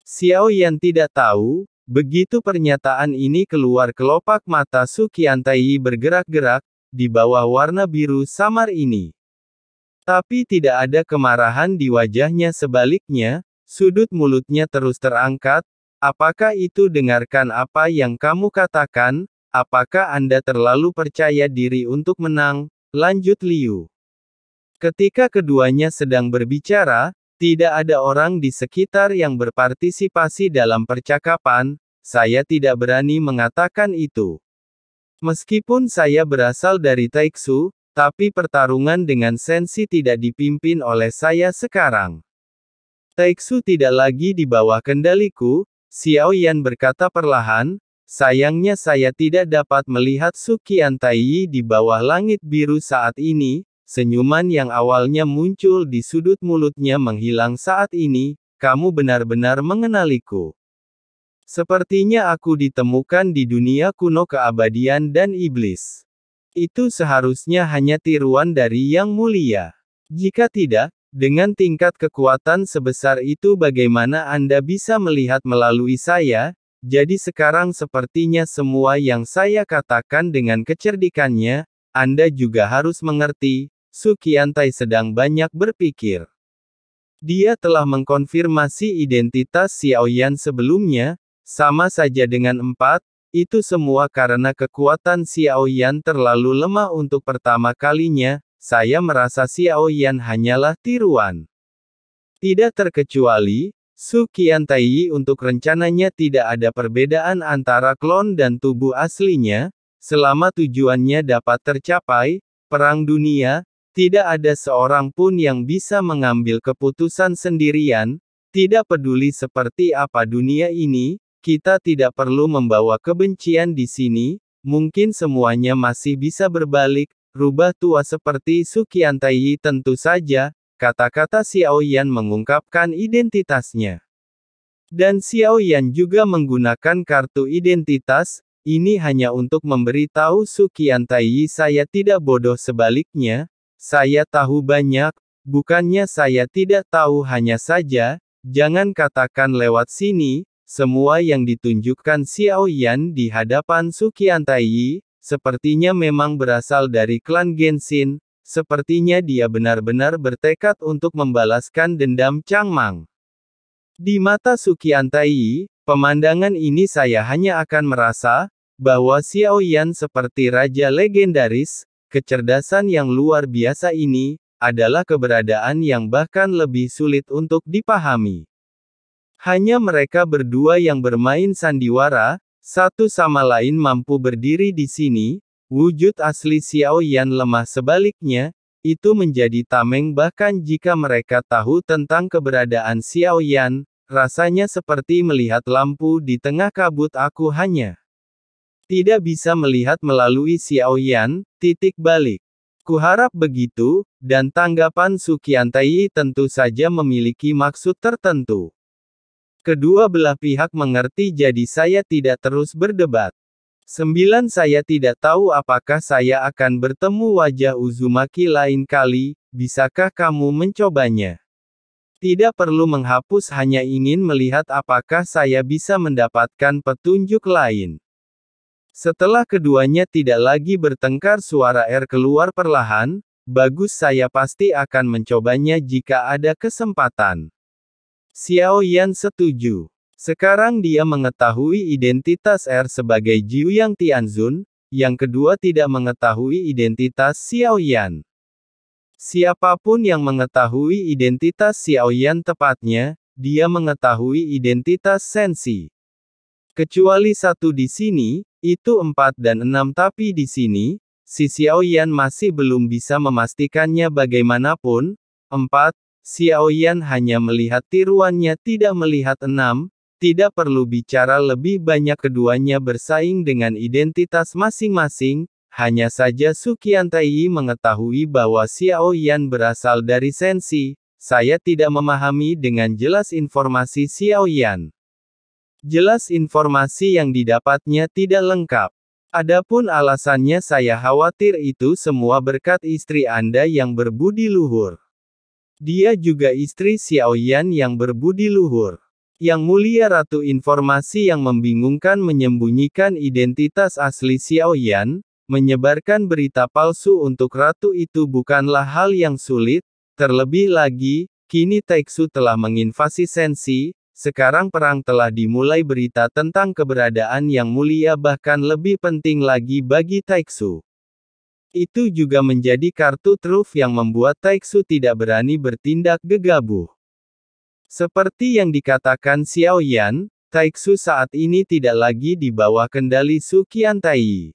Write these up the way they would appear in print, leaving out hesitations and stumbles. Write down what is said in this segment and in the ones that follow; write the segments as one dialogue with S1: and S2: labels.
S1: Xiao Yan tidak tahu, begitu pernyataan ini keluar kelopak mata Su Qiantai bergerak-gerak, di bawah warna biru samar ini. Tapi tidak ada kemarahan di wajahnya, sebaliknya, sudut mulutnya terus terangkat. Apakah itu dengarkan apa yang kamu katakan? Apakah Anda terlalu percaya diri untuk menang? Lanjut Liu. Ketika keduanya sedang berbicara, tidak ada orang di sekitar yang berpartisipasi dalam percakapan. Saya tidak berani mengatakan itu. Meskipun saya berasal dari Taiksu, tapi pertarungan dengan Sensi tidak dipimpin oleh saya sekarang. Taiksu tidak lagi di bawah kendaliku, Xiao Yan berkata perlahan. Sayangnya saya tidak dapat melihat Su Qiantai di bawah langit biru saat ini. Senyuman yang awalnya muncul di sudut mulutnya menghilang saat ini. Kamu benar-benar mengenaliku. Sepertinya aku ditemukan di dunia kuno keabadian dan iblis. Itu seharusnya hanya tiruan dari Yang Mulia. Jika tidak, dengan tingkat kekuatan sebesar itu bagaimana Anda bisa melihat melalui saya? Jadi sekarang sepertinya semua yang saya katakan dengan kecerdikannya, Anda juga harus mengerti. Su Qiantai sedang banyak berpikir. Dia telah mengkonfirmasi identitas Xiao Yan sebelumnya, sama saja dengan 4, itu semua karena kekuatan Xiao Yan terlalu lemah untuk pertama kalinya. Saya merasa Xiao Yan hanyalah tiruan. Tidak terkecuali, Su Qiantai untuk rencananya tidak ada perbedaan antara klon dan tubuh aslinya, selama tujuannya dapat tercapai, perang dunia, tidak ada seorang pun yang bisa mengambil keputusan sendirian, tidak peduli seperti apa dunia ini, kita tidak perlu membawa kebencian di sini, mungkin semuanya masih bisa berbalik, rubah tua seperti Su Qiantai tentu saja. Kata-kata Xiao Yan mengungkapkan identitasnya. Dan Xiao Yan juga menggunakan kartu identitas, ini hanya untuk memberitahu Su Qiantai saya tidak bodoh, sebaliknya, saya tahu banyak, bukannya saya tidak tahu hanya saja, jangan katakan lewat sini, semua yang ditunjukkan Xiao Yan di hadapan Su Qiantai, sepertinya memang berasal dari klan Genshin. Sepertinya dia benar-benar bertekad untuk membalaskan dendam Changmang. Di mata Su Qiantai, pemandangan ini saya hanya akan merasa, bahwa Xiao Yan seperti raja legendaris, kecerdasan yang luar biasa ini, adalah keberadaan yang bahkan lebih sulit untuk dipahami. Hanya mereka berdua yang bermain sandiwara, satu sama lain mampu berdiri di sini. Wujud asli Xiao Yan lemah, sebaliknya, itu menjadi tameng bahkan jika mereka tahu tentang keberadaan Xiao Yan, rasanya seperti melihat lampu di tengah kabut. Aku hanya tidak bisa melihat melalui Xiao Yan, titik balik. Kuharap begitu, dan tanggapan Su Qiantai tentu saja memiliki maksud tertentu. Kedua belah pihak mengerti, jadi saya tidak terus berdebat. 9. Saya tidak tahu apakah saya akan bertemu wajah Uzumaki lain kali, bisakah kamu mencobanya? Tidak perlu menghapus, hanya ingin melihat apakah saya bisa mendapatkan petunjuk lain. Setelah keduanya tidak lagi bertengkar, suara R keluar perlahan, bagus, saya pasti akan mencobanya jika ada kesempatan. Xiao Yan setuju. Sekarang dia mengetahui identitas R sebagai Jiuyang Tianzun, yang kedua tidak mengetahui identitas Xiao Yan. Siapapun yang mengetahui identitas Xiao Yan, tepatnya, dia mengetahui identitas Sensi. Kecuali satu di sini, itu 4 dan 6, tapi di sini, si Xiao Yan masih belum bisa memastikannya bagaimanapun. 4. Xiao Yan hanya melihat tiruannya, tidak melihat 6. Tidak perlu bicara lebih banyak, keduanya bersaing dengan identitas masing-masing, hanya saja Su Qiantai mengetahui bahwa Xiao Yan berasal dari Sensi. Saya tidak memahami dengan jelas informasi Xiao Yan. Jelas informasi yang didapatnya tidak lengkap. Adapun alasannya, saya khawatir itu semua berkat istri Anda yang berbudi luhur. Dia juga istri Xiao Yan yang berbudi luhur. Yang Mulia Ratu, informasi yang membingungkan menyembunyikan identitas asli Xiaoyan, menyebarkan berita palsu untuk Ratu itu bukanlah hal yang sulit, terlebih lagi, kini Taixu telah menginvasi Shenxi, sekarang perang telah dimulai. Berita tentang keberadaan Yang Mulia bahkan lebih penting lagi bagi Taixu. Itu juga menjadi kartu truf yang membuat Taixu tidak berani bertindak gegabah. Seperti yang dikatakan Xiaoyan, Taixu saat ini tidak lagi di bawah kendali Su Qiantai.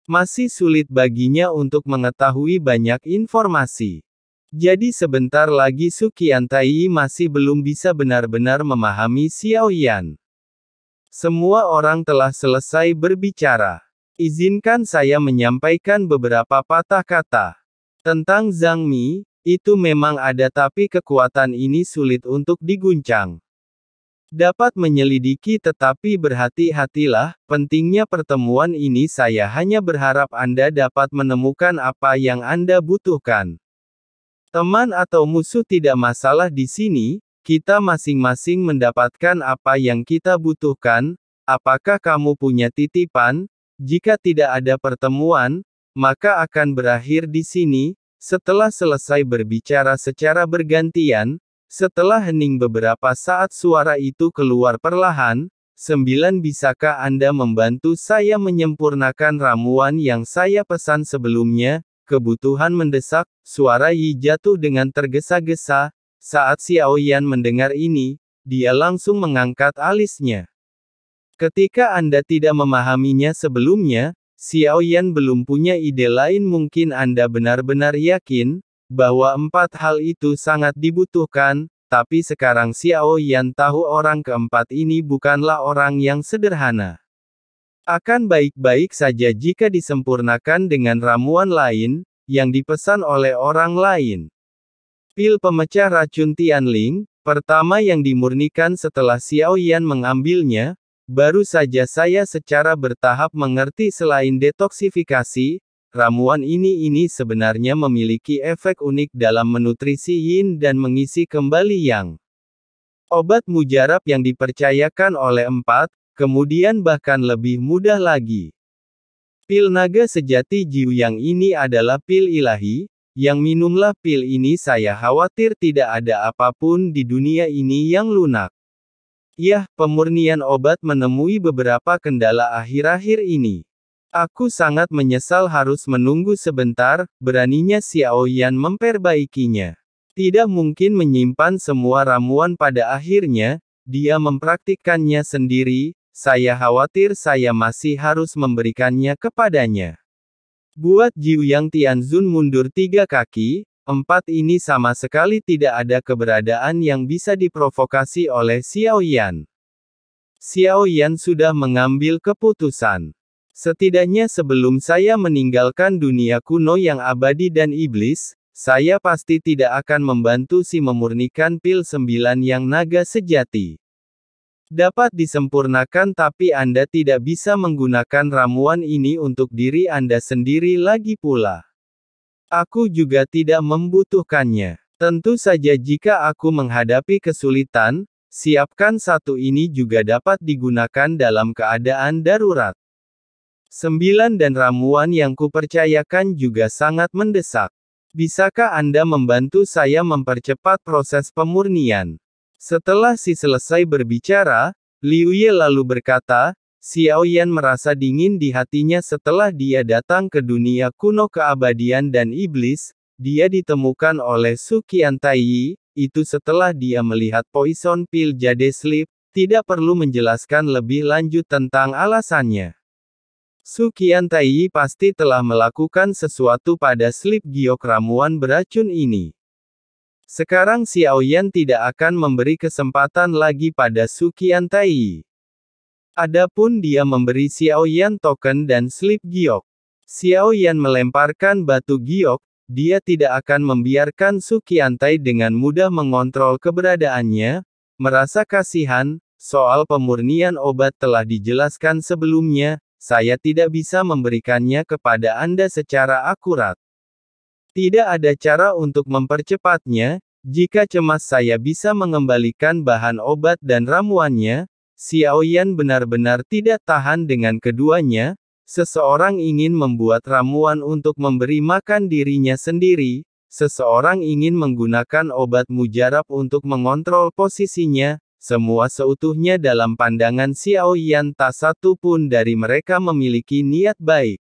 S1: Masih sulit baginya untuk mengetahui banyak informasi. Jadi sebentar lagi Su Qiantai masih belum bisa benar-benar memahami Xiaoyan. Semua orang telah selesai berbicara. Izinkan saya menyampaikan beberapa patah kata. Tentang Zhang Mi, itu memang ada tapi kekuatan ini sulit untuk diguncang. Dapat menyelidiki tetapi berhati-hatilah, pentingnya pertemuan ini. Saya hanya berharap Anda dapat menemukan apa yang Anda butuhkan. Teman atau musuh tidak masalah di sini, kita masing-masing mendapatkan apa yang kita butuhkan. Apakah kamu punya titipan? Jika tidak ada pertemuan, maka akan berakhir di sini. Setelah selesai berbicara secara bergantian, setelah hening beberapa saat suara itu keluar perlahan, 9 bisakah Anda membantu saya menyempurnakan ramuan yang saya pesan sebelumnya? Kebutuhan mendesak, suara Yi jatuh dengan tergesa-gesa. Saat Xiaoyan mendengar ini, dia langsung mengangkat alisnya. Ketika Anda tidak memahaminya sebelumnya, Xiaoyan belum punya ide lain. Mungkin Anda benar-benar yakin bahwa 4 hal itu sangat dibutuhkan, tapi sekarang Xiaoyan tahu orang keempat ini bukanlah orang yang sederhana. Akan baik-baik saja jika disempurnakan dengan ramuan lain, yang dipesan oleh orang lain. Pil pemecah racun Tianling, pertama yang dimurnikan setelah Xiaoyan mengambilnya. Baru saja saya secara bertahap mengerti selain detoksifikasi, ramuan ini sebenarnya memiliki efek unik dalam menutrisi yin dan mengisi kembali yang. Obat mujarab yang dipercayakan oleh 4, kemudian bahkan lebih mudah lagi. Pil naga sejati Jiu yang ini adalah pil ilahi, yang minumlah pil ini. Saya khawatir tidak ada apapun di dunia ini yang lunak. Yah, pemurnian obat menemui beberapa kendala akhir-akhir ini. Aku sangat menyesal harus menunggu sebentar. Beraninya Xiaoyan memperbaikinya. Tidak mungkin menyimpan semua ramuan. Pada akhirnya, dia mempraktikkannya sendiri. Saya khawatir saya masih harus memberikannya kepadanya. Buat Jiu Yang Tianzun mundur 3 kaki. 4 ini sama sekali tidak ada keberadaan yang bisa diprovokasi oleh Xiaoyan. Xiaoyan sudah mengambil keputusan. Setidaknya sebelum saya meninggalkan dunia kuno yang abadi dan iblis, saya pasti tidak akan membantu si memurnikan pil 9 yang naga sejati. Dapat disempurnakan tapi Anda tidak bisa menggunakan ramuan ini untuk diri Anda sendiri lagi pula. Aku juga tidak membutuhkannya. Tentu saja jika aku menghadapi kesulitan, siapkan satu ini juga dapat digunakan dalam keadaan darurat. 9 dan ramuan yang kupercayakan juga sangat mendesak. Bisakah Anda membantu saya mempercepat proses pemurnian? Setelah si selesai berbicara, Liu Ye lalu berkata, Xiaoyan merasa dingin di hatinya setelah dia datang ke dunia kuno keabadian dan iblis. Dia ditemukan oleh Su Qiantai, itu setelah dia melihat poison pill Jade Sleep. Tidak perlu menjelaskan lebih lanjut tentang alasannya. Su Qiantai pasti telah melakukan sesuatu pada Sleep Giok ramuan beracun ini. Sekarang Xiaoyan tidak akan memberi kesempatan lagi pada Su Qiantai. Adapun dia memberi Xiaoyan token dan Sleep Giok. Xiaoyan melemparkan batu giok, dia tidak akan membiarkan Su Qiantai dengan mudah mengontrol keberadaannya. Merasa kasihan, soal pemurnian obat telah dijelaskan sebelumnya, saya tidak bisa memberikannya kepada Anda secara akurat. Tidak ada cara untuk mempercepatnya, Jika cemas saya bisa mengembalikan bahan obat dan ramuannya, Xiaoyan benar-benar tidak tahan dengan keduanya. Seseorang ingin membuat ramuan untuk memberi makan dirinya sendiri, seseorang ingin menggunakan obat mujarab untuk mengontrol posisinya, semua seutuhnya dalam pandangan Xiaoyan tak satu pun dari mereka memiliki niat baik.